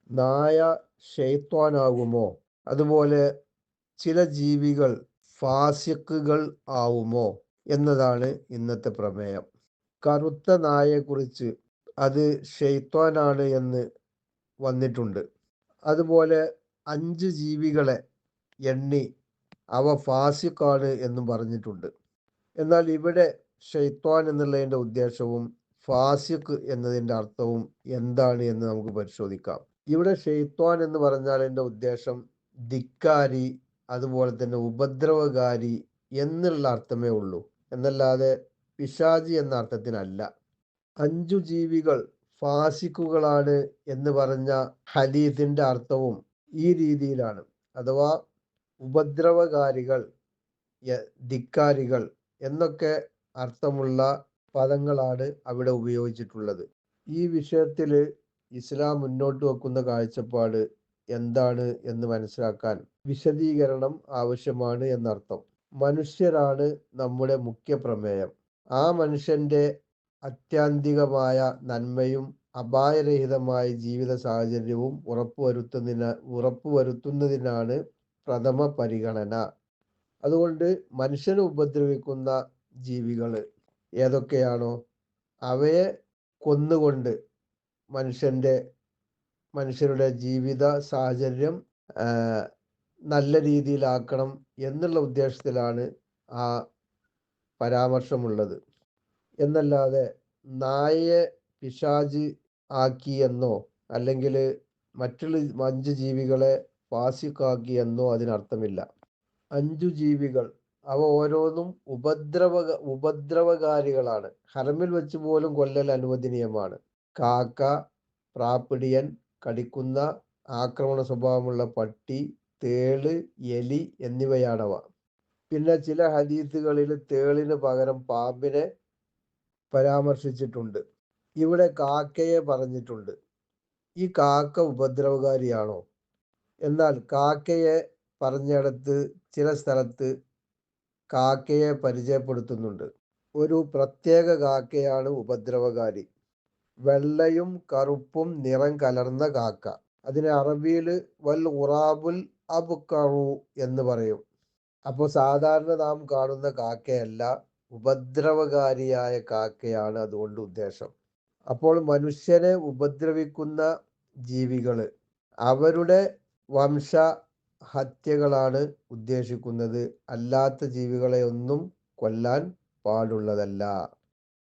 നായ ഷെയ്ത്വാനാകുമോ? അതുപോലെ ചില ജീവികൾ ഫാസിക്കുകൾ ആവുമോ എന്നതാണ് ഇന്നത്തെ പ്രമേയം. കറുത്ത നായയെക്കുറിച്ച് അത് ഷെയ്ത്വാനാണ് എന്ന് വന്നിട്ടുണ്ട്. അതുപോലെ 5 ജീവികളെ എണ്ണി അവ ഫാസിക്കാണ് എന്നും പറഞ്ഞിട്ടുണ്ട്. എന്നാൽ ഇവിടെ ഷെയ്ത്വാൻ എന്നുള്ളതിൻ്റെ ഉദ്ദേശവും ഫാസിഖ് എന്നതിൻ്റെ അർത്ഥവും എന്താണ് എന്ന് നമുക്ക് പരിശോധിക്കാം. ഇവിടെ ഷെയ്ത്വാൻ എന്ന് പറഞ്ഞാൽ എൻ്റെ ഉദ്ദേശം ധിക്കാരി, അതുപോലെ തന്നെ ഉപദ്രവകാരി എന്നുള്ള അർത്ഥമേ ഉള്ളൂ, എന്നല്ലാതെ പിശാചി എന്ന അർത്ഥത്തിനല്ല. 5 ജീവികൾ ഫാസിക്കുകളാണ് എന്ന് പറഞ്ഞ ഹദീസിന്റെ അർത്ഥവും ഈ രീതിയിലാണ്. അഥവാ ഉപദ്രവകാരികൾ, ധിക്കാരികൾ എന്നൊക്കെ അർത്ഥമുള്ള പദങ്ങളാണ് അവിടെ ഉപയോഗിച്ചിട്ടുള്ളത്. ഈ വിഷയത്തിൽ ഇസ്ലാം മുന്നോട്ട് വെക്കുന്ന കാഴ്ചപ്പാട് എന്താണ് എന്ന് മനസ്സിലാക്കാൻ വിശദീകരണം ആവശ്യമാണ് എന്നർത്ഥം. മനുഷ്യരാണ് നമ്മുടെ മുഖ്യ പ്രമേയം. ആ മനുഷ്യന്റെ അത്യാന്തികമായ നന്മയും അപായരഹിതമായ ജീവിത സാഹചര്യവും ഉറപ്പുവരുത്തുന്നതിനാണ് പ്രഥമ പരിഗണന. അതുകൊണ്ട് മനുഷ്യനെ ഉപദ്രവിക്കുന്ന ജീവികൾ ഏതൊക്കെയാണോ അവയെ കൊന്നുകൊണ്ട് മനുഷ്യരുടെ ജീവിത സാഹചര്യം നല്ല രീതിയിലാക്കണം എന്നുള്ള ഉദ്ദേശത്തിലാണ് ആ പരാമർശമുള്ളത്. എന്നല്ലാതെ നായയെ പിശാച് ആക്കി എന്നോ അല്ലെങ്കിൽ മറ്റുള്ള 5 ജീവികളെ ഫാസിക്കാക്കി എന്നോ അതിനർത്ഥമില്ല. 5 ജീവികൾ അവ ഓരോന്നും ഉപദ്രവകാരികളാണ്. ഹറമിൽ വെച്ച് പോലും കൊല്ലൽ അനുവദനീയമാണ്. കാക്ക, പ്രാപ്പിടിയൻ, കടിക്കുന്ന ആക്രമണ സ്വഭാവമുള്ള പട്ടി, തേള്, എലി എന്നിവയാണവ. പിന്നെ ചില ഹദീസുകളിൽ തേളിന് പകരം പാമ്പിനെ പരാമർശിച്ചിട്ടുണ്ട്. ഇവിടെ കാക്കയെ പറഞ്ഞിട്ടുണ്ട്. ഈ കാക്ക ഉപദ്രവകാരിയാണോ? എന്നാൽ കാക്കയെ പറഞ്ഞിടത്ത് ചില സ്ഥലത്ത് കാക്കയെ പരിചയപ്പെടുത്തുന്നുണ്ട്. ഒരു പ്രത്യേക കാക്കയാണ് ഉപദ്രവകാരി. വെള്ളയും കറുപ്പും നിറം കലർന്ന കാക്ക. അതിനെ അറബിയിൽ വൽ ഖുറാബുൽ അബ്കറു എന്ന് പറയും. അപ്പോൾ സാധാരണ നാം കാണുന്ന കാക്കയല്ല, ഉപദ്രവകാരിയായ കാക്കയാണ് അതുകൊണ്ട് ഉദ്ദേശം. അപ്പോൾ മനുഷ്യനെ ഉപദ്രവിക്കുന്ന ജീവികൾ അവരുടെ വംശഹത്യകളാണ് ഉദ്ദേശിക്കുന്നത്, അല്ലാത്ത ജീവികളെ ഒന്നും കൊല്ലാൻ പാടുള്ളതല്ല.